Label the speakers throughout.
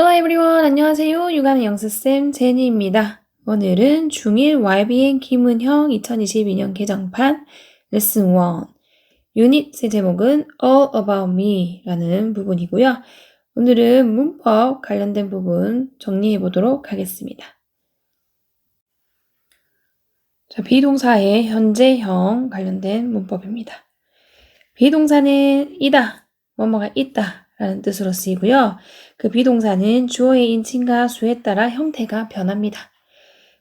Speaker 1: Hello everyone, 안녕하세요. 육아는 영수쌤 제니입니다. 오늘은 중1 YBN 김은형 2022년 개정판 레슨 1 유닛의 제목은 All About Me 라는 부분이고요. 오늘은 문법 관련된 부분 정리해 보도록 하겠습니다. 자, 비동사의 현재형 관련된 문법입니다. 비동사는 이다, 뭐뭐가 있다 라는 뜻으로 쓰이고요. 그 비동사는 주어의 인칭과 수에 따라 형태가 변합니다.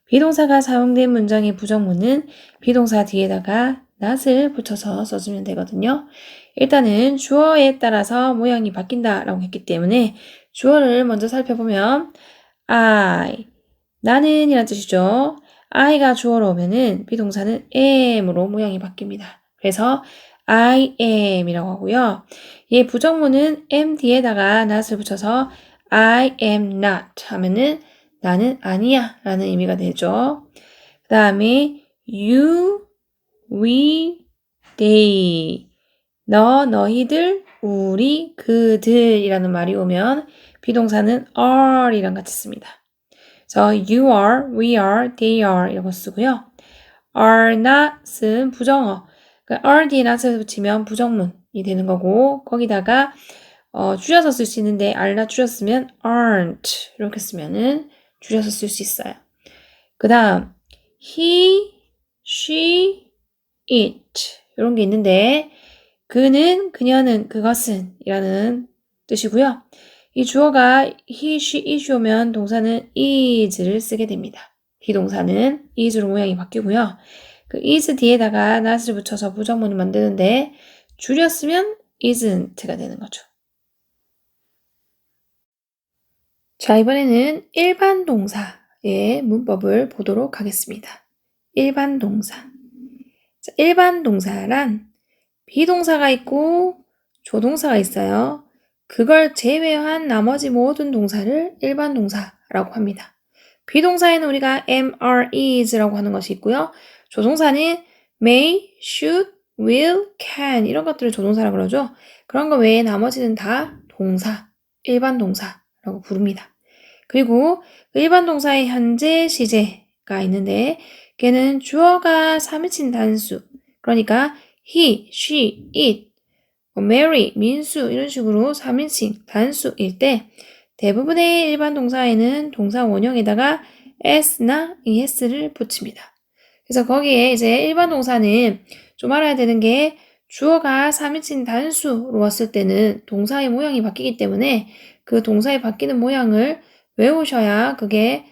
Speaker 1: 비동사가 사용된 문장의 부정문은 비동사 뒤에다가 not을 붙여서 써주면 되거든요. 일단은 주어에 따라서 모양이 바뀐다 라고 했기 때문에 주어를 먼저 살펴보면 I, 나는 이란 뜻이죠. I가 주어로 오면은 비동사는 am으로 모양이 바뀝니다. 그래서 I am 이라고 하고요. 얘 부정문은 am 뒤에다가 not을 붙여서 I am not 하면은 나는 아니야 라는 의미가 되죠. 그 다음에 you, we, they 너희들, 우리, 그들이라는 말이 오면 비동사는 are 이랑 같이 씁니다. 그래서 you are, we are, they are 이라고 쓰고요. are not은 부정어. 그러니까 are 뒤에 not을 붙이면 부정문이 되는 거고 거기다가 줄여서 쓸 수 있는데 are not 줄였으면 aren't 이렇게 쓰면은 줄여서 쓸 수 있어요. 그 다음 he, she, it 이런 게 있는데 그는, 그녀는, 그것은 이라는 뜻이고요. 이 주어가 he, she, it이 오면 동사는 is를 쓰게 됩니다. 비동사는 is로 모양이 바뀌고요. 그 is 뒤에다가 not을 붙여서 부정문을 만드는데 줄였으면 isn't가 되는 거죠. 자, 이번에는 일반 동사의 문법을 보도록 하겠습니다. 일반 동사. 자, 일반 동사란 비동사가 있고 조동사가 있어요. 그걸 제외한 나머지 모든 동사를 일반 동사라고 합니다. 비동사에는 우리가 am, are, is라고 하는 것이 있고요. 조동사는 may, should, will, can 이런 것들을 조동사라고 그러죠. 그런 거 외에 나머지는 다 동사, 일반 동사라고 부릅니다. 그리고 일반 동사의 현재 시제가 있는데 걔는 주어가 3인칭 단수 그러니까 he, she, it, Mary, 민수 이런 식으로 3인칭 단수일 때 대부분의 일반 동사에는 동사 원형에다가 s나 es를 붙입니다. 그래서 거기에 이제 일반 동사는 좀 알아야 되는 게 주어가 3인칭 단수로 왔을 때는 동사의 모양이 바뀌기 때문에 그 동사의 바뀌는 모양을 외우셔야 그게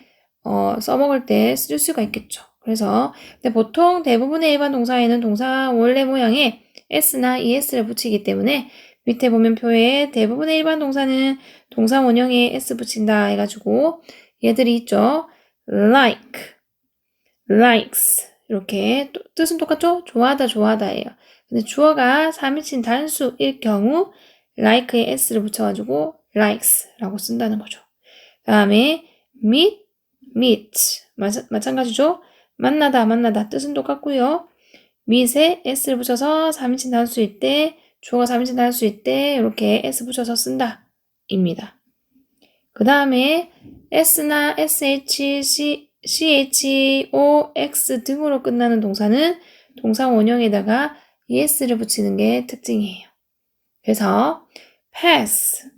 Speaker 1: 써먹을 때 쓸 수가 있겠죠. 그래서 근데 보통 대부분의 일반 동사에는 동사 원래 모양에 s나 es를 붙이기 때문에 밑에 보면 표에 대부분의 일반 동사는 동사 원형에 s 붙인다 해가지고 얘들이 있죠. like, likes 이렇게 뜻은 똑같죠? 좋아하다, 좋아하다예요. 근데 주어가 3인칭 단수일 경우 like에 s를 붙여가지고 likes라고 쓴다는 거죠. 그 다음에 meet, meet 마찬가지죠? 만나다, 만나다 뜻은 똑같고요. meet에 s를 붙여서 3인칭 단수일 때 주어가 3인칭 단수일 때 이렇게 s 붙여서 쓴다 입니다. 그 다음에 s나 sh, ch, o, x 등으로 끝나는 동사는 동사 원형에다가 es를 붙이는 게 특징이에요. 그래서 pass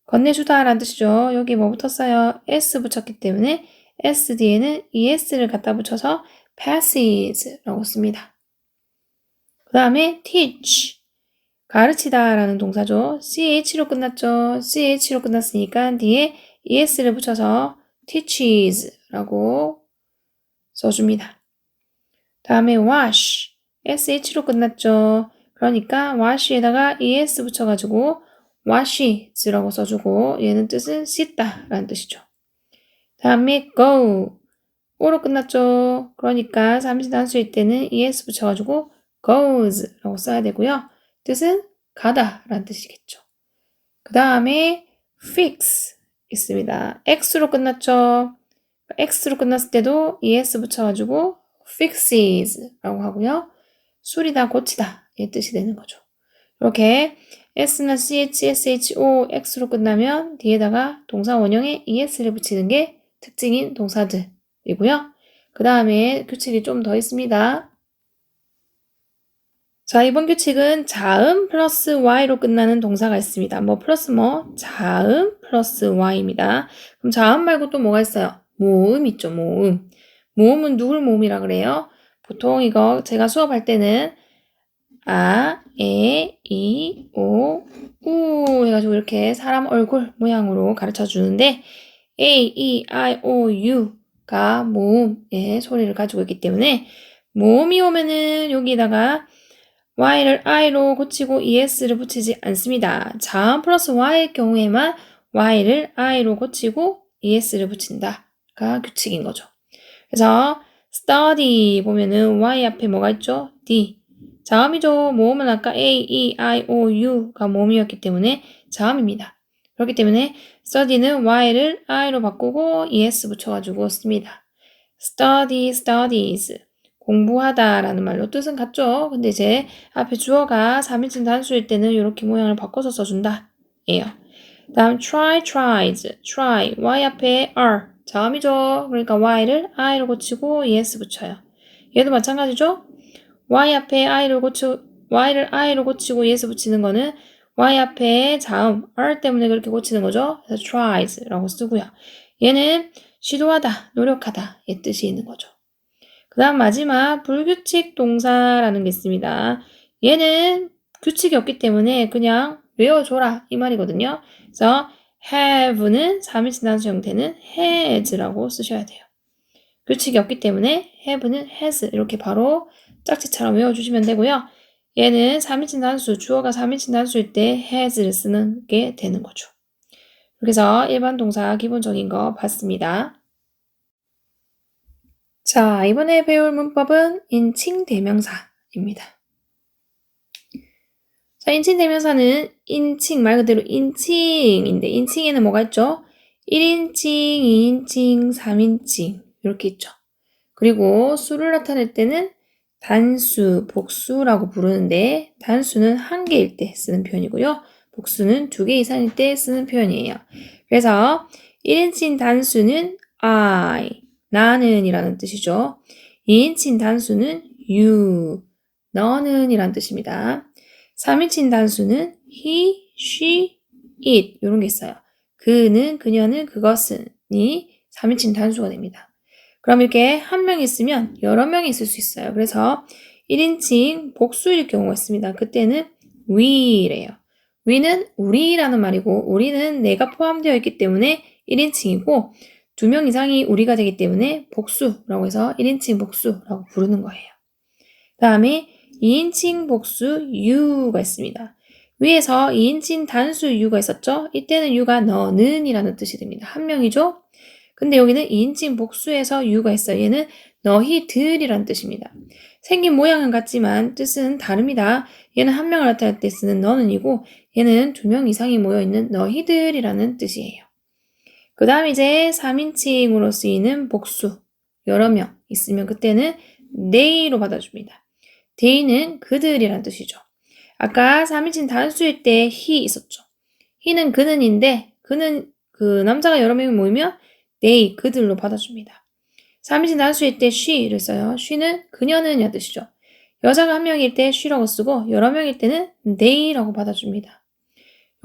Speaker 1: 건네주다 라는 뜻이죠. 여기 뭐 붙었어요? s 붙였기 때문에 s 뒤에는 es를 갖다 붙여서 passes 라고 씁니다. 그 다음에 teach 가르치다 라는 동사죠. ch로 끝났죠. ch로 끝났으니까 뒤에 es를 붙여서 teaches 라고 써줍니다. 다음에 wash sh로 끝났죠. 그러니까 wash에다가 es 붙여가지고 washes라고 써주고 얘는 뜻은 씻다 라는 뜻이죠. 다음에 go o로 끝났죠. 그러니까 3인칭 단수일 때는 es 붙여가지고 goes라고 써야 되고요. 뜻은 가다 라는 뜻이겠죠. 그 다음에 fix 있습니다. x로 끝났죠. x로 끝났을 때도 es 붙여가지고 fixes 라고 하고요. 수리다, 고치다 이 뜻이 되는 거죠. 이렇게 s나 ch, sh, o, x로 끝나면 뒤에다가 동사 원형에 es를 붙이는 게 특징인 동사들이고요. 그 다음에 규칙이 좀 더 있습니다. 자, 이번 규칙은 자음 플러스 y로 끝나는 동사가 있습니다. 플러스 자음 플러스 y입니다. 그럼 자음 말고 또 뭐가 있어요? 모음 있죠, 모음. 모음은 누굴 모음이라 그래요? 보통 이거 제가 수업할 때는 아, 에, 이, 오, 우 해가지고 이렇게 사람 얼굴 모양으로 가르쳐 주는데 A, E, I, O, U가 모음의 소리를 가지고 있기 때문에 모음이 오면은 여기다가 Y를 I로 고치고 ES를 붙이지 않습니다. 자음 플러스 Y의 경우에만 Y를 I로 고치고 ES를 붙인다가 규칙인 거죠. 그래서 study 보면은 Y 앞에 뭐가 있죠? D. 자음이죠. 모음은 아까 A, E, I, O, U가 모음이었기 때문에 자음입니다. 그렇기 때문에 study는 Y를 I로 바꾸고 ES 붙여가지고 씁니다. study, studies. 공부하다라는 말로 뜻은 같죠? 근데 이제 앞에 주어가 3인칭 단수일 때는 이렇게 모양을 바꿔서 써준다. 예요. 다음 try, tries. try. Y 앞에 R. 자음이죠. 그러니까 Y를 I로 고치고 ES 붙여요. 얘도 마찬가지죠? Y 앞에 Y를 I로 고치고 ES 붙이는 거는 Y 앞에 자음 R 때문에 그렇게 고치는 거죠. 그래서 tries라고 쓰고요. 얘는 시도하다, 노력하다 의 뜻이 있는 거죠. 그 다음 마지막 불규칙 동사라는 게 있습니다. 얘는 규칙이 없기 때문에 그냥 외워줘라 이 말이거든요. 그래서 have는 3인칭 단수 형태는 has라고 쓰셔야 돼요. 규칙이 없기 때문에 have는 has 이렇게 바로 짝지처럼 외워주시면 되고요. 얘는 3인칭 단수, 주어가 3인칭 단수일 때 has를 쓰는 게 되는 거죠. 그래서 일반 동사 기본적인 거 봤습니다. 자, 이번에 배울 문법은 인칭 대명사입니다. 자, 인칭 대명사는 인칭 말 그대로 인칭인데 인칭에는 뭐가 있죠? 1인칭, 2인칭, 3인칭 이렇게 있죠. 그리고 수를 나타낼 때는 단수, 복수라고 부르는데 단수는 한 개일 때 쓰는 표현이고요. 복수는 2개 이상일 때 쓰는 표현이에요. 그래서 1인칭 단수는 I, 나는 이라는 뜻이죠. 2인칭 단수는 you, 너는 이라는 뜻입니다. 3인칭 단수는 he, she, it 이런 게 있어요. 그는, 그녀는, 그것은이 3인칭 단수가 됩니다. 그럼 이렇게 한 명 있으면 여러 명이 있을 수 있어요. 그래서 1인칭 복수일 경우가 있습니다. 그때는 we래요. we는 우리라는 말이고 우리는 내가 포함되어 있기 때문에 1인칭이고 2명 이상이 우리가 되기 때문에 복수라고 해서 1인칭 복수라고 부르는 거예요. 그 다음에 2인칭 복수 you가 있습니다. 위에서 2인칭 단수 you가 있었죠? 이때는 you가 너는 이라는 뜻이 됩니다. 한 명이죠? 근데 여기는 2인칭 복수에서 you가 있어요. 얘는 너희들이라는 뜻입니다. 생긴 모양은 같지만 뜻은 다릅니다. 얘는 한 명을 나타낼 때 쓰는 너는이고 얘는 2명 이상이 모여있는 너희들이라는 뜻이에요. 그 다음 이제 3인칭으로 쓰이는 복수 여러 명 있으면 그때는 they로 받아줍니다. they는 그들이란 뜻이죠. 아까 3인칭 단수일 때 he 있었죠. he는 그는인데 그는 그 남자가 여러 명이 모이면 they 그들로 받아줍니다. 3인칭 단수일 때 she를 써요. she는 그녀는 이란 뜻이죠. 여자가 한 명일 때 she라고 쓰고 여러 명일 때는 they라고 받아줍니다.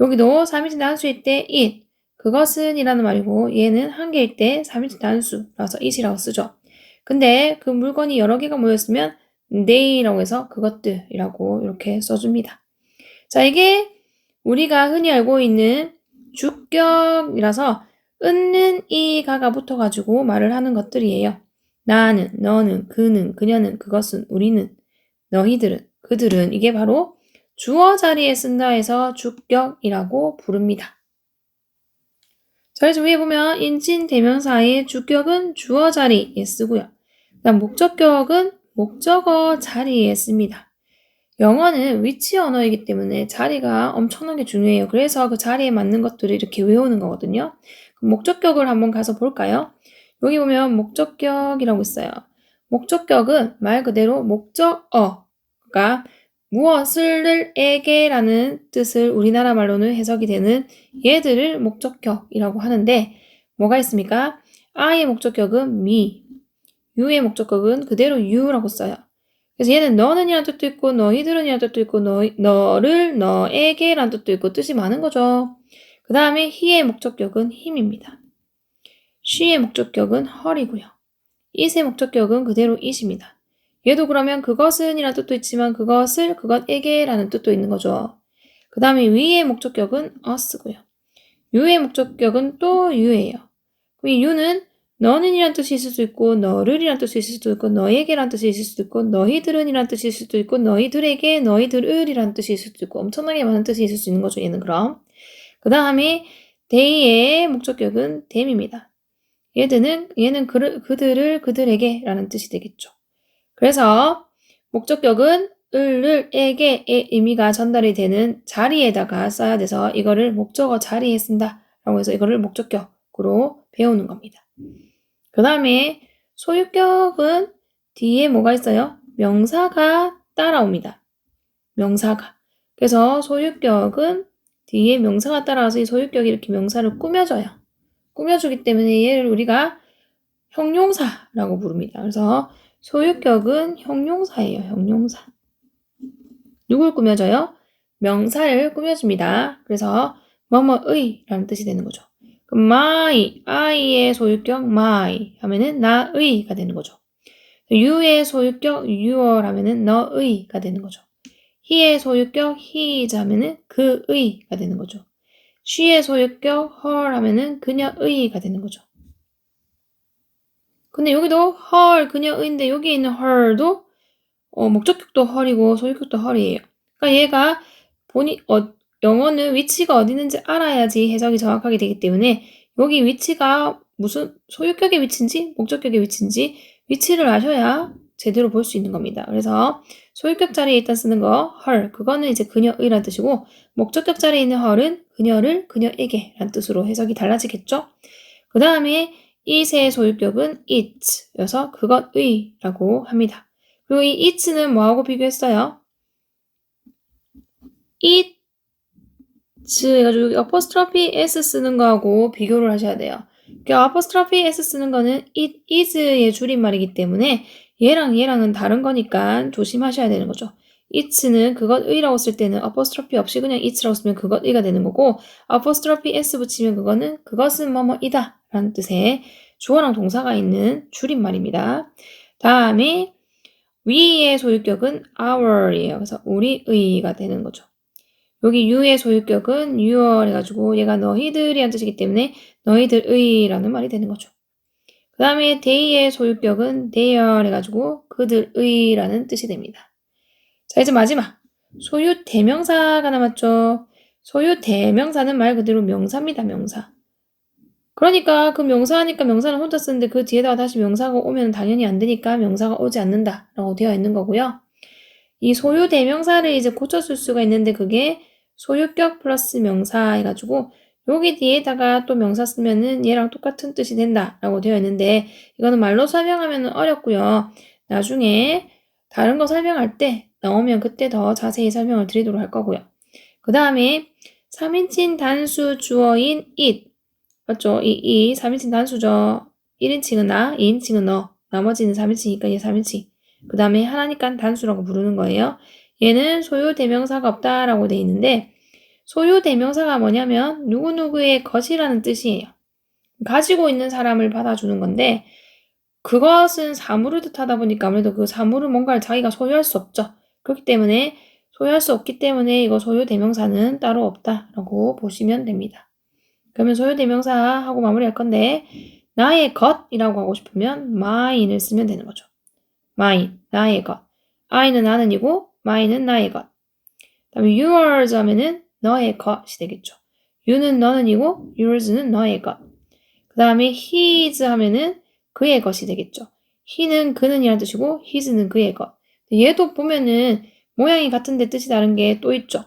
Speaker 1: 여기도 3인칭 단수일 때 it 그것은 이라는 말이고 얘는 한 개일 때 3인칭 단수라서 it이라고 쓰죠. 근데 그 물건이 여러 개가 모였으면 they라고 해서 그것들이라고 이렇게 써줍니다. 자, 이게 우리가 흔히 알고 있는 주격이라서 은는 이가가 붙어가지고 말을 하는 것들이에요. 나는, 너는, 그는, 그녀는, 그것은, 우리는, 너희들은, 그들은 이게 바로 주어 자리에 쓴다 해서 주격이라고 부릅니다. 자, 그래서 위에 보면 인칭 대명사의 주격은 주어 자리에 쓰고요. 그다음 목적격은 목적어 자리에 씁니다. 영어는 위치 언어이기 때문에 자리가 엄청나게 중요해요. 그래서 그 자리에 맞는 것들을 이렇게 외우는 거거든요. 그럼 목적격을 한번 가서 볼까요? 여기 보면 목적격이라고 있어요. 목적격은 말 그대로 목적어가 무엇을 에게라는 뜻을 우리나라 말로는 해석이 되는 얘들을 목적격이라고 하는데 뭐가 있습니까? I의 목적격은 me, you의 목적격은 그대로 you라고 써요. 그래서 얘는 너는 이란 뜻도 있고 너희들은 이란 뜻도 있고 너를 너에게란 뜻도 있고 뜻이 많은 거죠. 그 다음에 he의 목적격은 him입니다. she의 목적격은 her이고요. it의 목적격은 그대로 it입니다. 얘도 그러면 그것은 이란 뜻도 있지만 그것을 그것에게라는 뜻도 있는 거죠. 그 다음에 we의 목적격은 us고요. you의 목적격은 또 you예요. 그럼 이 you는 너는 이란 뜻이 있을 수 있고 너를 이란 뜻이 있을 수도 있고 너에게란 뜻이 있을 수도 있고 너희들은 이란 뜻이 있을 수도 있고 너희들에게 너희들을 이란 뜻이 있을 수도 있고 엄청나게 많은 뜻이 있을 수 있는 거죠. 얘는 그럼. 그 다음에 they의 목적격은 them입니다. 얘는 그들을 그들에게라는 뜻이 되겠죠. 그래서 목적격은 을, 에게의 의미가 전달이 되는 자리에다가 써야 돼서 이거를 목적어 자리에 쓴다 라고 해서 이거를 목적격으로 배우는 겁니다. 그 다음에 소유격은 뒤에 뭐가 있어요? 명사가 따라옵니다. 명사가. 그래서 소유격은 뒤에 명사가 따라와서 이 소유격이 이렇게 명사를 꾸며줘요. 꾸며주기 때문에 얘를 우리가 형용사라고 부릅니다. 그래서 소유격은 형용사예요. 형용사. 누굴 꾸며줘요? 명사를 꾸며줍니다. 그래서 뭐뭐의 라는 뜻이 되는 거죠. 그럼 my, I의 소유격 my 하면은 나의가 되는 거죠. you의 소유격 your 하면은 너의가 되는 거죠. he의 소유격 his 하면은 그의가 되는 거죠. she의 소유격 her 하면은 그녀의가 되는 거죠. 근데 여기도 her, 그녀의인데 여기 있는 her도 목적격도 her이고 소유격도 her이에요. 그러니까 얘가 영어는 위치가 어디 있는지 알아야지 해석이 정확하게 되기 때문에 여기 위치가 무슨 소유격의 위치인지 목적격의 위치인지 위치를 아셔야 제대로 볼 수 있는 겁니다. 그래서 소유격 자리에 일단 쓰는 거 her, 그거는 이제 그녀의란 뜻이고 목적격 자리에 있는 her은 그녀를 그녀에게 란 뜻으로 해석이 달라지겠죠. 그 다음에 it의 소유격은 it여서 그것의라고 합니다. 그리고 이 it는 뭐하고 비교했어요? it 해가지고 apostrophe s 쓰는 거하고 비교를 하셔야 돼요. 그러니까 apostrophe s 쓰는 거는 it is의 줄임말이기 때문에 얘랑은 다른 거니까 조심하셔야 되는 거죠. it는 그것의라고 쓸 때는 apostrophe 없이 그냥 it라고 쓰면 그것의가 되는 거고 apostrophe s 붙이면 그것은 뭐뭐이다 라는 뜻의 주어랑 동사가 있는 줄임말입니다. 다음에 we의 소유격은 our이에요. 그래서 우리의가 되는 거죠. 여기 you의 소유격은 your 해가지고 얘가 너희들이란 뜻이기 때문에 너희들의라는 말이 되는 거죠. 그 다음에 they의 소유격은 their 해가지고 그들의라는 뜻이 됩니다. 자, 이제 마지막 소유 대명사가 남았죠. 소유 대명사는 말 그대로 명사입니다. 명사. 그러니까 그 명사하니까 명사는 혼자 쓰는데 그 뒤에다가 다시 명사가 오면 당연히 안 되니까 명사가 오지 않는다 라고 되어 있는 거고요. 이 소유 대명사를 이제 고쳐쓸 수가 있는데 그게 소유격 플러스 명사 해가지고 여기 뒤에다가 또 명사 쓰면은 얘랑 똑같은 뜻이 된다 라고 되어 있는데 이거는 말로 설명하면 어렵고요. 나중에 다른 거 설명할 때 나오면 그때 더 자세히 설명을 드리도록 할 거고요. 그 다음에 3인칭 단수 주어인 it 맞죠? 이 3인칭 단수죠. 1인칭은 나, 2인칭은 너 나머지는 3인칭이니까 얘 3인칭 그 다음에 하나니까 단수라고 부르는 거예요. 얘는 소유 대명사가 없다라고 돼 있는데 소유 대명사가 뭐냐면 누구누구의 것이라는 뜻이에요. 가지고 있는 사람을 받아주는 건데 그것은 사물을 뜻하다 보니까 아무래도 그 사물은 뭔가를 자기가 소유할 수 없죠. 그렇기 때문에 소유할 수 없기 때문에 이거 소유 대명사는 따로 없다라고 보시면 됩니다. 그러면 소유 대명사 하고 마무리할 건데 나의 것이라고 하고 싶으면 mine을 쓰면 되는 거죠. mine, 나의 것. I는 나는이고 mine은 나의 것. 다음에 yours 하면은 너의 것이 되겠죠. you는 너는이고 yours는 너의 것. 그 다음에 his 하면은 그의 것이 되겠죠. he는 그는 이란 뜻이고 his는 그의 것. 얘도 보면은 모양이 같은데 뜻이 다른 게 또 있죠.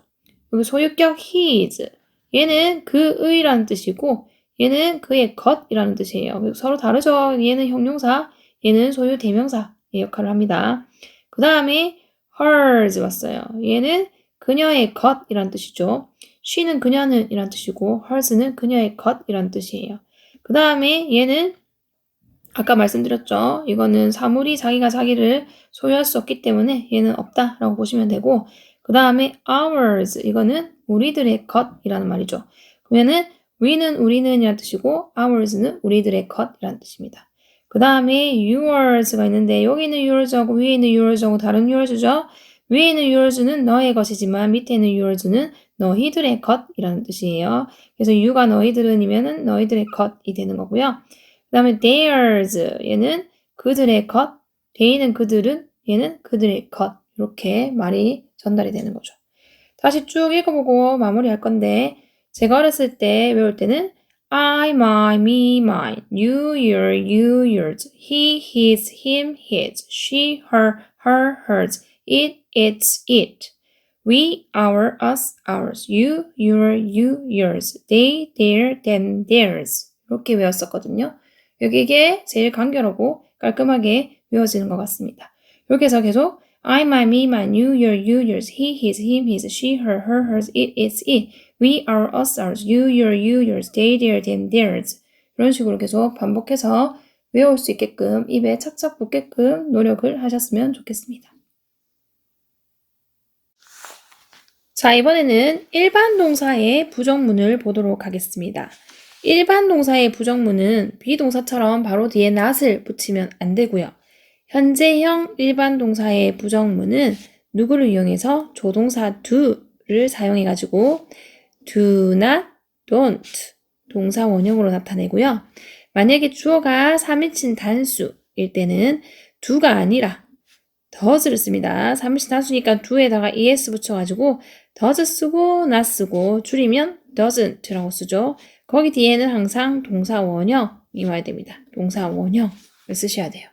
Speaker 1: 여기 소유격 his. 얘는 그의라는 뜻이고 얘는 그의 것이라는 뜻이에요. 서로 다르죠. 얘는 형용사, 얘는 소유 대명사의 역할을 합니다. 그 다음에 hers 왔어요. 얘는 그녀의 것이란 뜻이죠. she는 그녀는 이란 뜻이고 hers는 그녀의 것이란 뜻이에요. 그 다음에 얘는 아까 말씀드렸죠. 이거는 사물이 자기가 자기를 소유할 수 없기 때문에 얘는 없다라고 보시면 되고 그 다음에 ours 이거는 우리들의 것이라는 말이죠. 그러면은 we는 우리는 이란 뜻이고 ours는 우리들의 것이란 뜻입니다. 그 다음에 yours가 있는데 여기는 yours하고 위에 있는 yours하고 다른 yours죠. 위에 있는 yours는 너의 것이지만 밑에 있는 yours는 너희들의 것이라는 뜻이에요. 그래서 you가 너희들은이면은 너희들의 것이 되는 거고요. 그 다음에 theirs 얘는 그들의 것, they는 그들은 얘는 그들의 것 이렇게 말이 전달이 되는 거죠. 다시 쭉 읽어보고 마무리할 건데 제가 어렸을 때 외울 때는 I, my, me, mine, you, your, you, yours, he, his, him, his, she, her, her, hers, it, its, it, we, our, us, ours, you, your, you, yours, they, their, them, theirs 이렇게 외웠었거든요. 여기 이게 제일 간결하고 깔끔하게 외워지는 것 같습니다. 이렇게 해서 계속 I, my, me, mine, you, your, you, yours, he, his, him, his, she, her, her, hers, it, its, it, we, our, us, ours, you, your, you, yours, they, their, them, theirs 이런 식으로 계속 반복해서 외울 수 있게끔 입에 착착 붙게끔 노력을 하셨으면 좋겠습니다. 자, 이번에는 일반 동사의 부정문을 보도록 하겠습니다. 일반 동사의 부정문은 비동사처럼 바로 뒤에 not을 붙이면 안 되고요. 현재형 일반 동사의 부정문은 누구를 이용해서 조동사 do를 사용해가지고 do not, don't 동사 원형으로 나타내고요. 만약에 주어가 3인칭 단수일 때는 do가 아니라 does를 씁니다. 3인칭 단수니까 do에다가 es 붙여가지고 does 쓰고 not 쓰고 줄이면 doesn't라고 쓰죠. 거기 뒤에는 항상 동사 원형이 와야 됩니다. 동사 원형을 쓰셔야 돼요.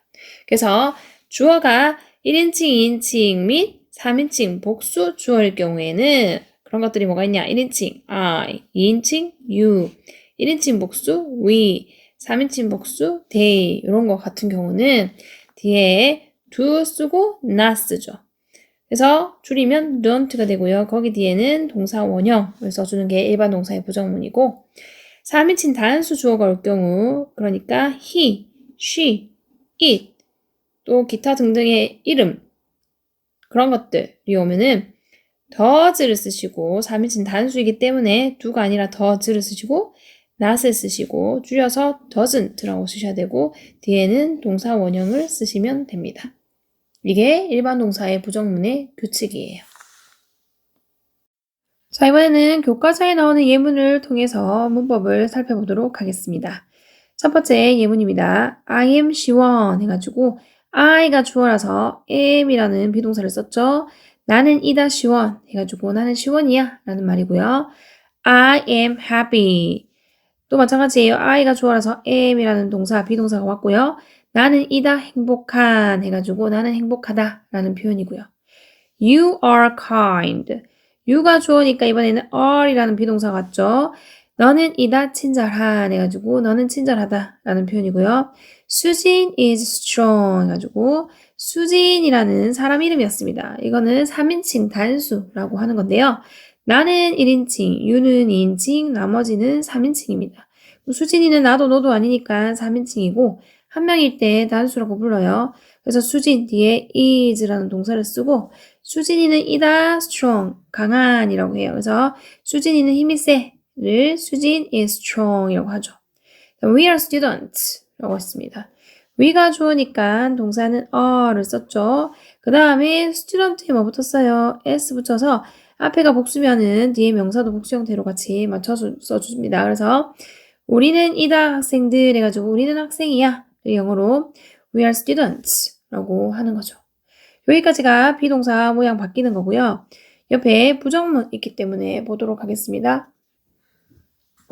Speaker 1: 그래서 주어가 1인칭, 2인칭 및 3인칭 복수 주어일 경우에는 그런 것들이 뭐가 있냐? 1인칭 I, 2인칭 you, 1인칭 복수 we, 3인칭 복수 they 이런 거 같은 경우는 뒤에 do 쓰고 not 쓰죠. 그래서 줄이면 don't가 되고요. 거기 뒤에는 동사 원형을 써주는 게 일반 동사의 부정문이고 3인칭 단수 주어가 올 경우 그러니까 he, she, it 또 기타 등등의 이름 그런 것들이 오면은 does를 쓰시고 3인칭 단수이기 때문에 do가 아니라 does를 쓰시고 not을 쓰시고 줄여서 doesn't라고 쓰셔야 되고 뒤에는 동사 원형을 쓰시면 됩니다. 이게 일반 동사의 부정문의 규칙이에요. 자, 이번에는 교과서에 나오는 예문을 통해서 문법을 살펴보도록 하겠습니다. 첫 번째 예문입니다. I am 시원 해가지고 I가 주어라서 am이라는 비동사를 썼죠. 나는 이다 시원 해가지고 나는 시원이야 라는 말이고요. I am happy 또 마찬가지예요. I가 주어라서 am이라는 동사, 비동사가 왔고요. 나는 이다 행복한 해가지고 나는 행복하다 라는 표현이고요. You are kind you가 주어니까 이번에는 are이라는 비동사가 왔죠. 너는 이다 친절한 해가지고 너는 친절하다 라는 표현이고요. 수진 is strong 해가지고 수진이라는 사람 이름이었습니다. 이거는 3인칭 단수라고 하는 건데요. 나는 1인칭, you는 2인칭, 나머지는 3인칭입니다. 수진이는 나도 너도 아니니까 3인칭이고 한 명일 때 단수라고 불러요. 그래서 수진 뒤에 is라는 동사를 쓰고 수진이는 이다 strong, 강한이라고 해요. 그래서 수진이는 힘이 세를 수진 is strong이라고 하죠. We are students 라고 했습니다. we가 주어니까 동사는 are를 썼죠. 그 다음에 student에 뭐 붙었어요? s 붙여서 앞에가 복수면은 뒤에 명사도 복수 형태로 같이 맞춰서 써줍니다. 그래서 우리는 이다 학생들 해가지고 우리는 학생이야. 영어로 we are students 라고 하는 거죠. 여기까지가 비동사 모양 바뀌는 거고요. 옆에 부정문 있기 때문에 보도록 하겠습니다.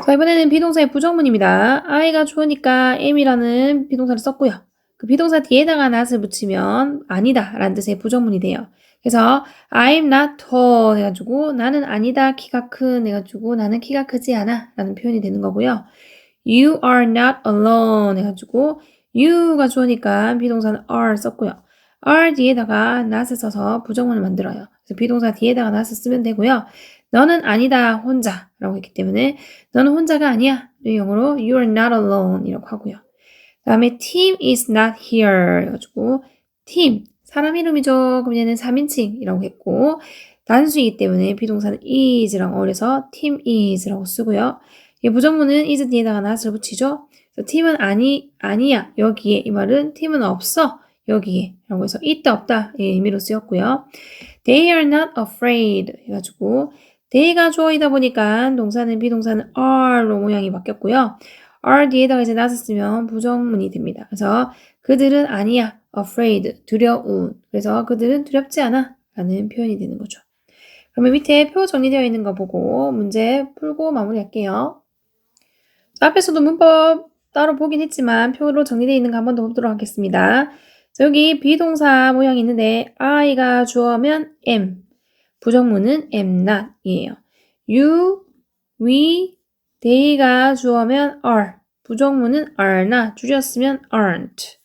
Speaker 1: 자, 이번에는 비동사의 부정문입니다. I가 주어니까 am이라는 비동사를 썼고요. 그 비동사 뒤에다가 not을 붙이면 아니다 라는 뜻의 부정문이 돼요. 그래서 I'm not tall 해가지고 나는 아니다 키가 큰 해가지고 나는 키가 크지 않아 라는 표현이 되는 거고요. You are not alone 해가지고 you가 주어니까 비동사는 are 썼고요. are 뒤에다가 not을 써서 부정문을 만들어요. 그래서 비동사 뒤에다가 not을 쓰면 되고요. 너는 아니다, 혼자 라고 했기 때문에 너는 혼자가 아니야. 영어로 you are not alone 이라고 하고요. 그 다음에 team is not here 해가지고 team, 사람 이름이죠. 그럼 얘는 3인칭이라고 했고 단수이기 때문에 비동사는 is랑 어울려서 team is라고 쓰고요. 이 부정문은 is 뒤에다가 not을 붙이죠. 그래서 team은 아니야 여기에 이 말은 team은 없어 여기에 라고 해서 있다 없다 의 의미로 쓰였고요. They are not afraid 해가지고 they가 주어이다 보니까 동사는 비동사는 are로 모양이 바뀌었고요. are 뒤에다가 이제 not을 쓰면 부정문이 됩니다. 그래서 그들은 아니야 afraid 두려운 그래서 그들은 두렵지 않아 라는 표현이 되는 거죠. 그러면 밑에 표 정리되어 있는 거 보고 문제 풀고 마무리할게요. 앞에서도 문법 따로 보긴 했지만 표로 정리되어 있는 거 한 번 더 보도록 하겠습니다. 자, 여기 비동사 모양이 있는데 I가 주어면 am, 부정문은 am not 이에요. You, we, they가 주어면 are, 부정문은 are not, 줄였으면 aren't.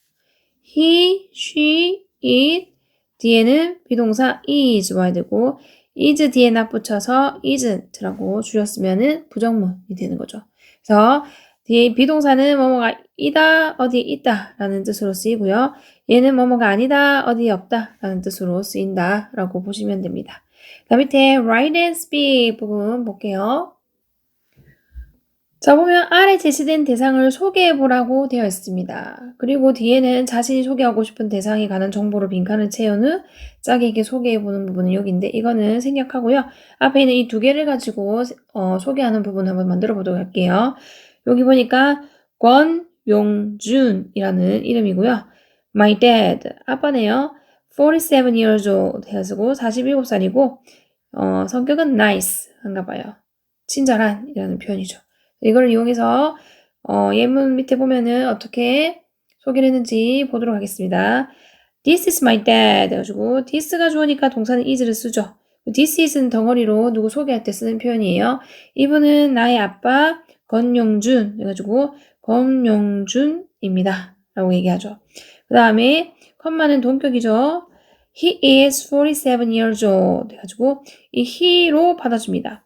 Speaker 1: He, she, it, 뒤에는 비동사 is 와야 되고 is 뒤에 not 붙여서 isn't라고 줄였으면 부정문이 되는 거죠. 그래서 뒤에 비동사는 뭐뭐가 이다, 어디에 있다 라는 뜻으로 쓰이고요. 얘는 뭐뭐가 아니다, 어디에 없다 라는 뜻으로 쓰인다 라고 보시면 됩니다. 그 밑에 write and speak 부분 볼게요. 자, 보면 아래 제시된 대상을 소개해보라고 되어 있습니다. 그리고 뒤에는 자신이 소개하고 싶은 대상에 관한 정보로 빈칸을 채운 후 짝에게 소개해보는 부분은 여기인데 이거는 생략하고요. 앞에 있는 이 두 개를 가지고 소개하는 부분 한번 만들어 보도록 할게요. 여기 보니까 권용준이라는 이름이고요. My dad, 아빠네요. 47 years old 해가지고 47살이고 성격은 nice 한가 봐요. 친절한 이라는 표현이죠. 이걸 이용해서 예문 밑에 보면은 어떻게 소개를 했는지 보도록 하겠습니다. This is my dad 해가지고 this가 주어니까 동사는 is를 쓰죠. This is는 덩어리로 누구 소개할 때 쓰는 표현이에요. 이분은 나의 아빠 권용준 해가지고 권용준입니다 라고 얘기하죠. 그 다음에 컴마는 동격이죠. He is 47 years old 해가지고 이 he로 받아줍니다.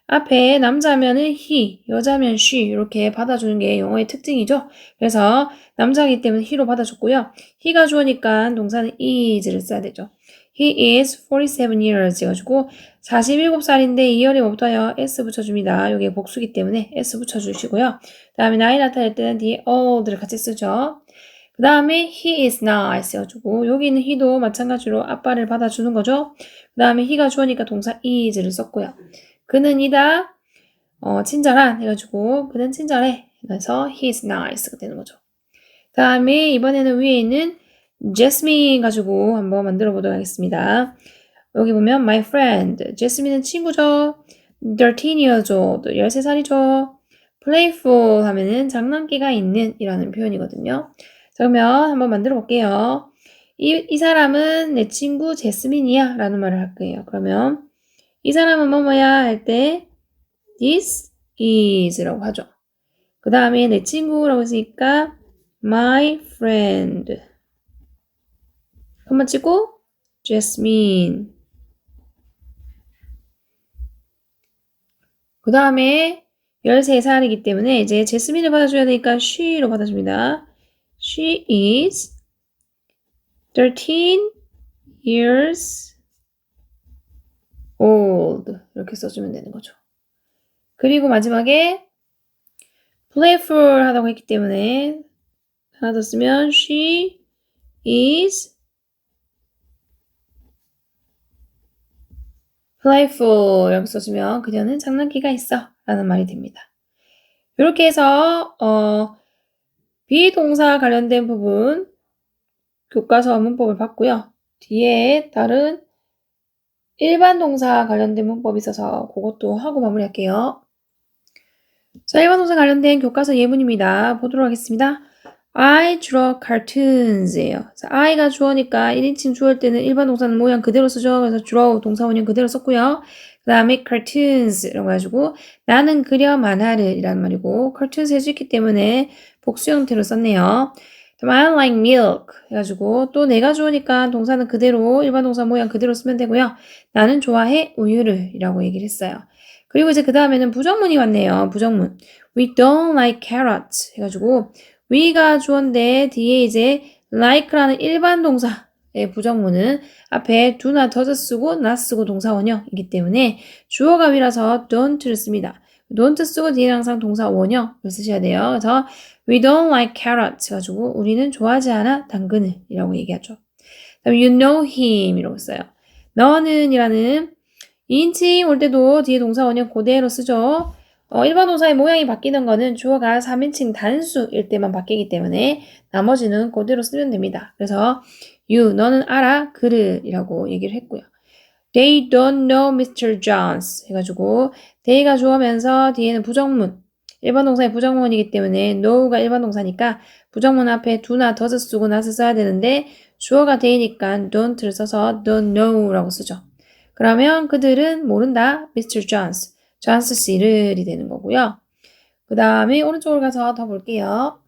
Speaker 1: 앞에 남자면은 he, 여자면 she 이렇게 받아주는 게 영어의 특징이죠. 그래서 남자이기 때문에 he로 받아줬고요. he가 주어니까 동사는 is를 써야 되죠. He is 47 years 해가지고 47살인데 2열에 뭐 붙어요? s 붙여줍니다. 여기 복수기 때문에 s 붙여주시고요. 그 다음에 나이 나타낼 때는 뒤에 old를 같이 쓰죠. 그 다음에 he is nice 해가지고 여기 있는 he도 마찬가지로 아빠를 받아주는 거죠. 그 다음에 he가 주어니까 동사 is를 썼고요. 그는 이다 친절한 해가지고 그는 친절해 그래서 he is nice가 되는 거죠. 다음에 이번에는 위에 있는 Jasmine 가지고 한번 만들어 보도록 하겠습니다. 여기 보면 my friend Jasmine은 친구죠. 13 years old 13살이죠. playful 하면은 장난기가 있는 이라는 표현이거든요. 자, 그러면 한번 만들어 볼게요. 이 사람은 내 친구 제스민이야 라는 말을 할 거예요. 그러면 이 사람은 뭐뭐야 할 때 this is라고 하죠. 그 다음에 내 친구라고 했으니까 my friend 한번 찍고 Jasmine 그 다음에 13살이기 때문에 이제 제스민을 받아줘야 되니까 she로 받아줍니다. She is 13 years old 이렇게 써주면 되는 거죠. 그리고 마지막에 playful 하다고 했기 때문에 하나 더 쓰면 she is playful 이렇게 써주면 그녀는 장난기가 있어 라는 말이 됩니다. 이렇게 해서 비동사 관련된 부분 교과서 문법을 봤고요. 뒤에 다른 일반 동사 관련된 문법이 있어서 그것도 하고 마무리할게요. 자, 일반 동사 관련된 교과서 예문입니다. 보도록 하겠습니다. I draw cartoons예요. 자, I가 주어니까 1인칭 주어일 때는 일반 동사는 모양 그대로 쓰죠. 그래서 draw 동사 원형 그대로 썼고요. 그 다음에 cartoons라고 해가지고 나는 그려 만화를 이라는 말이고 cartoons 해주기 때문에 복수 형태로 썼네요. I like milk 해가지고 또 내가 좋으니까 동사는 그대로 일반 동사 모양 그대로 쓰면 되고요. 나는 좋아해 우유를 이라고 얘기를 했어요. 그리고 이제 그 다음에는 부정문이 왔네요. 부정문. We don't like carrots 해가지고 we가 주어인데 뒤에 이제 like라는 일반 동사의 부정문은 앞에 do나 does 쓰고 not 쓰고 동사 원형이기 때문에 주어가 we라서 don't를 씁니다. don't 쓰고 뒤에 항상 동사 원형을 쓰셔야 돼요. 그래서 We don't like carrots 해가지고 우리는 좋아하지 않아 당근을 이라고 얘기하죠. 그다음에 you know him 이라고 써요. 너는 이라는 2인칭 올 때도 뒤에 동사 원형 그대로 쓰죠. 일반 동사의 모양이 바뀌는 거는 주어가 3인칭 단수일 때만 바뀌기 때문에 나머지는 그대로 쓰면 됩니다. 그래서 you 너는 알아 그를 이라고 얘기를 했고요. They don't know Mr. Jones 해가지고 they가 주어면서 뒤에는 부정문 일반 동사의 부정문이기 때문에 know가 일반 동사니까 부정문 앞에 do나 does 쓰고 not을 써야 되는데 주어가 they니까 don't를 써서 don't know라고 쓰죠. 그러면 그들은 모른다. Mr. Jones. 존스 씨를이 되는 거고요. 그 다음에 오른쪽으로 가서 더 볼게요.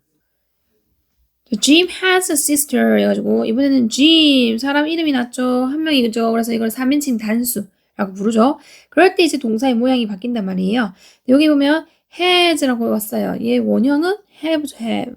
Speaker 1: Jim has a sister 해가지고 이번에는 Jim 사람 이름이 났죠. 한 명이 그죠. 그래서 이걸 3인칭 단수라고 부르죠. 그럴 때 이제 동사의 모양이 바뀐단 말이에요. 여기 보면 has라고 왔어요. 얘 원형은 have죠. have.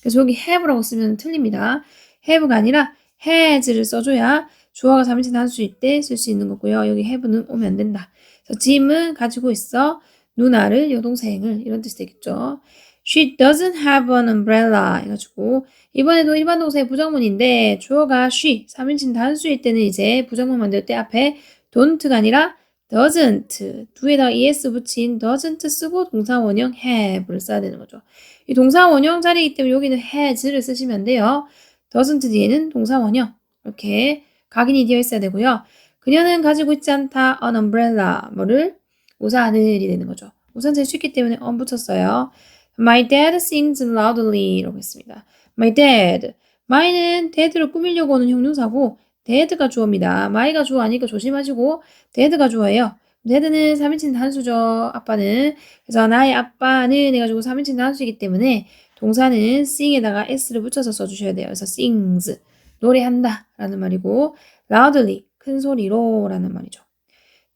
Speaker 1: 그래서 여기 have라고 쓰면 틀립니다. have가 아니라 has를 써줘야 주어가 3인칭 단수일 때 쓸 수 있는 거고요. 여기 have는 오면 안 된다. 그래서 Jim은 가지고 있어. 누나를, 여동생을 이런 뜻이 되겠죠. She doesn't have an umbrella 해가지고 이번에도 일반 동사의 부정문인데 주어가 she, 3인칭 단수일 때는 이제 부정문 만들 때 앞에 don't가 아니라 doesn't, 두에다가 es 붙인 doesn't 쓰고 동사 원형 have를 써야 되는 거죠. 이 동사 원형 자리이기 때문에 여기는 has를 쓰시면 돼요. doesn't 뒤에는 동사 원형 이렇게 각인이 되어 있어야 되고요. 그녀는 가지고 있지 않다 an umbrella 뭐를 우산을이 되는 거죠. 우산 제일 쉽기 때문에 on 붙였어요. My dad sings loudly 라고 했습니다. My dad. my는 dad를 꾸미려고 하는 형용사고 dad가 주어입니다. my가 주어 아니니까 조심하시고 dad가 주어예요. dad는 3인칭 단수죠. 아빠는. 그래서 나의 아빠는 해가지고 3인칭 단수이기 때문에 동사는 sing에다가 s를 붙여서 써주셔야 돼요. 그래서 sings. 노래한다 라는 말이고 loudly. 큰 소리로 라는 말이죠.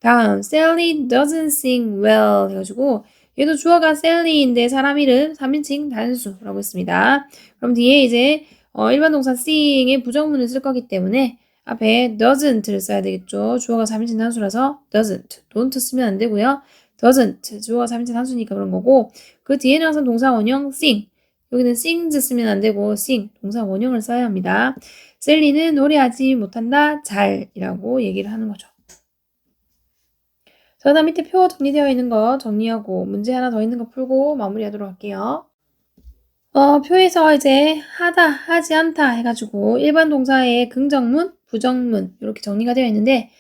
Speaker 1: 다음 Sally doesn't sing well 해가지고 얘도 주어가 Sally인데 사람 이름 3인칭 단수라고 했습니다. 그럼 뒤에 이제 일반 동사 sing의 부정문을 쓸 거기 때문에 앞에 doesn't를 써야 되겠죠. 주어가 3인칭 단수라서 doesn't, don't 쓰면 안 되고요. doesn't, 주어가 3인칭 단수니까 그런 거고 그 뒤에는 항상 동사 원형 sing, 여기는 sings 쓰면 안 되고 sing, 동사 원형을 써야 합니다. 셀리는 노래하지 못한다, 잘이라고 얘기를 하는 거죠. 자, 그다음 밑에 표 정리되어 있는 거 정리하고 문제 하나 더 있는 거 풀고 마무리하도록 할게요. 표에서 이제 하다, 하지 않다 해가지고 일반 동사의 긍정문, 부정문 이렇게 정리가 되어 있는데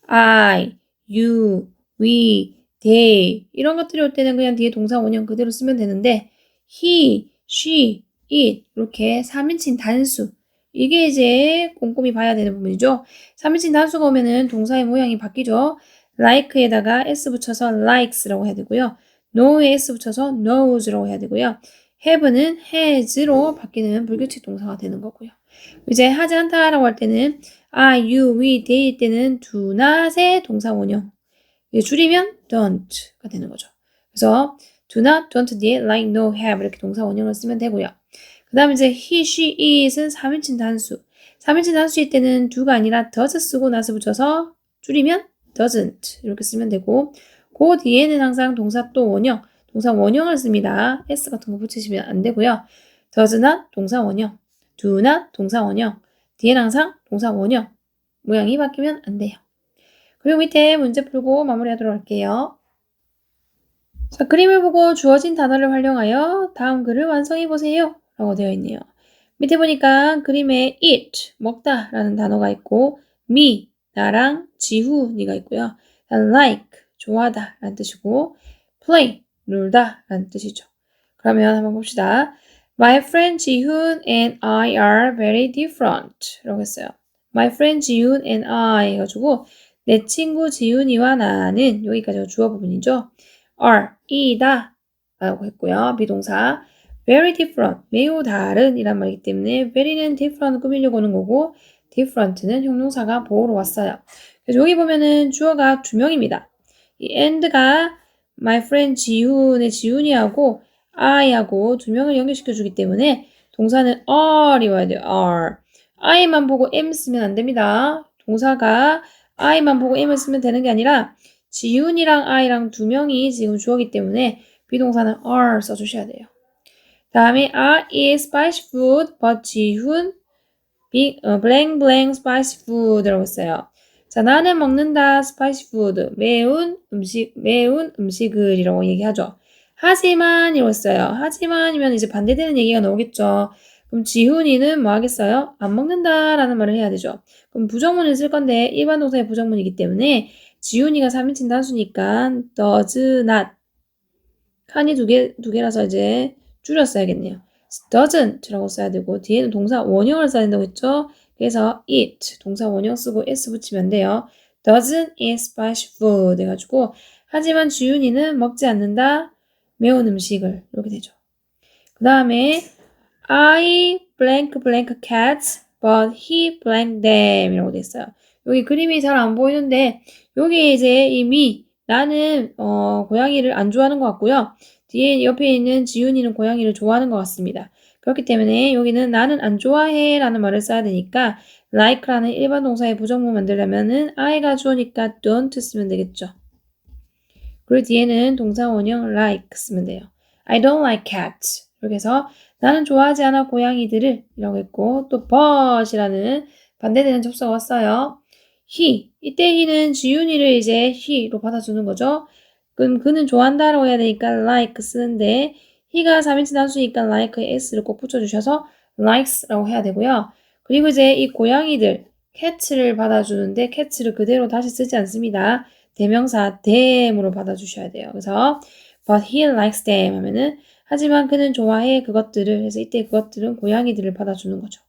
Speaker 1: I, you, we, they 이런 것들이 올 때는 그냥 뒤에 동사 원형 그대로 쓰면 되는데 he, she, it 이렇게 3인칭 단수 이게 이제 꼼꼼히 봐야 되는 부분이죠. 3인칭 단수가 오면은 동사의 모양이 바뀌죠. like에다가 s 붙여서 likes라고 해야 되고요. know에 s 붙여서 knows라고 해야 되고요. have는 has로 바뀌는 불규칙 동사가 되는 거고요. 이제 하지 않다라고 할 때는 I, you, we, they 때는 do not의 동사 원형. 줄이면 don't가 되는 거죠. 그래서 do not, don't 뒤에 like, no, have 이렇게 동사 원형을 쓰면 되고요. 그 다음에 이제 he, she, it은 3인칭 단수. 3인칭 단수일 때는 do가 아니라 does 쓰고 not을 붙여서 줄이면 doesn't 이렇게 쓰면 되고 그 뒤에는 항상 동사 또 원형, 동사 원형을 씁니다. s 같은 거 붙이시면 안 되고요. does not 동사 원형, do not 동사 원형, 뒤에는 항상 동사 원형 모양이 바뀌면 안 돼요. 그리고 밑에 문제 풀고 마무리하도록 할게요. 자, 그림을 보고 주어진 단어를 활용하여 다음 글을 완성해 보세요 라고 되어 있네요. 밑에 보니까 그림에 eat, 먹다 라는 단어가 있고 me, 나랑 지훈이가 있고요. like, 좋아하다 라는 뜻이고 play, 놀다 라는 뜻이죠. 그러면 한번 봅시다. My friend 지훈 and I are very different 라고 했어요. My friend 지훈 and I 해가지고 내 친구 지훈이와 나는 여기까지가 주어 부분이죠. are, 이다 라고 했고요. 비동사 very different, 매우 다른 이란 말이기 때문에 very는 different 꾸미려고 하는 거고 different는 형용사가 보호로 왔어요. 그래서 여기 보면은 주어가 두 명입니다. 이 and가 my friend 지훈의 지훈이하고 I하고 두 명을 연결시켜 주기 때문에 동사는 are이 와야 돼요. are. I만 보고 am 쓰면 안 됩니다. 동사가 I만 보고 am을 쓰면 되는 게 아니라 지훈이랑 I랑 두 명이 지금 주어기 때문에 비동사는 are 써주셔야 돼요. 다음에 I eat spicy food, but 지훈 blank blank spicy food라고 했어요. 자, 나는 먹는다 spicy food, 매운 음식을 이라고 얘기하죠. 하지만 이라고 했어요. 하지만이면 이제 반대되는 얘기가 나오겠죠. 그럼 지훈이는 뭐 하겠어요? 안 먹는다 라는 말을 해야 되죠. 그럼 부정문을 쓸 건데 일반 동사의 부정문이기 때문에 지훈이가 3인칭 단수니까 does not 칸이 두 개라서 이제 줄였어야겠네요. doesn't라고 써야 되고 뒤에는 동사 원형을 써야 된다고 했죠. 그래서 eat 동사 원형 쓰고 s 붙이면 돼요. doesn't eat spicy food 해가지고 하지만 지훈이는 먹지 않는다 매운 음식을 이렇게 되죠. 그 다음에 I blank blank cats but he blank them 이라고 돼 있어요. 여기 그림이 잘 안 보이는데 여기 이제 이 나는 고양이를 안 좋아하는 것 같고요. 뒤에 옆에 있는 지훈이는 고양이를 좋아하는 것 같습니다. 그렇기 때문에 여기는 나는 안 좋아해 라는 말을 써야 되니까 like라는 일반 동사의 부정문 만들려면은 I가 주어니까 don't 쓰면 되겠죠. 그리고 뒤에는 동사 원형 like 쓰면 돼요. I don't like cats. 이렇게 해서 나는 좋아하지 않아 고양이들을 이라고 했고 또 but이라는 반대되는 접수가 왔어요. he. 이때 he는 지훈이를 이제 he로 받아주는 거죠. 그럼 그는 좋아한다라고 해야 되니까 like 쓰는데 he가 3인칭 단수니까 like에 s를 꼭 붙여주셔서 likes라고 해야 되고요. 그리고 이제 이 고양이들 cats를 받아주는데 cats를 그대로 다시 쓰지 않습니다. 대명사 them으로 받아주셔야 돼요. 그래서 but he likes them 하면은 하지만 그는 좋아해 그것들을 해서 이때 그것들은 고양이들을 받아주는 거죠.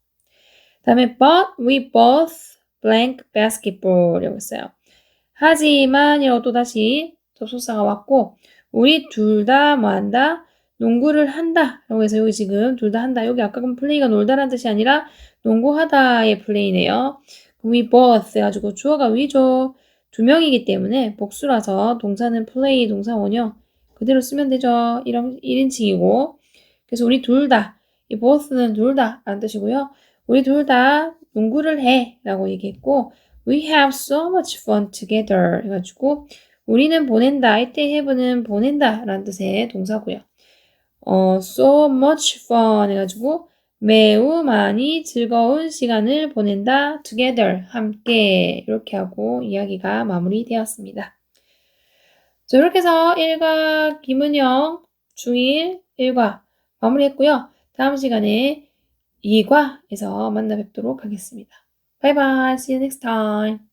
Speaker 1: 다음에 but we both blank basketball이라고 했어요. 하지만이라고 또 다시 접속사가 왔고 우리 둘 다 뭐 한다? 농구를 한다 라고 해서 여기 지금 둘 다 한다. 여기 아까 그 플레이가 놀다라는 뜻이 아니라 농구하다의 플레이네요. we both 해가지고 주어가 we죠. 두 명이기 때문에 복수라서 동사는 play 동사 원형 그대로 쓰면 되죠. 1인칭이고 그래서 우리 둘 다, 이 both는 둘 다 라는 뜻이고요. 우리 둘 다 농구를 해 라고 얘기했고 we have so much fun together 해가지고 우리는 보낸다, 이때 have는 보낸다 라는 뜻의 동사고요. so much fun 해가지고 매우 많이 즐거운 시간을 보낸다 together 함께 이렇게 하고 이야기가 마무리되었습니다. 자, 이렇게 해서 1과 김은영 중1 1과 마무리했고요. 다음 시간에 2과에서 만나 뵙도록 하겠습니다. Bye bye. See you next time.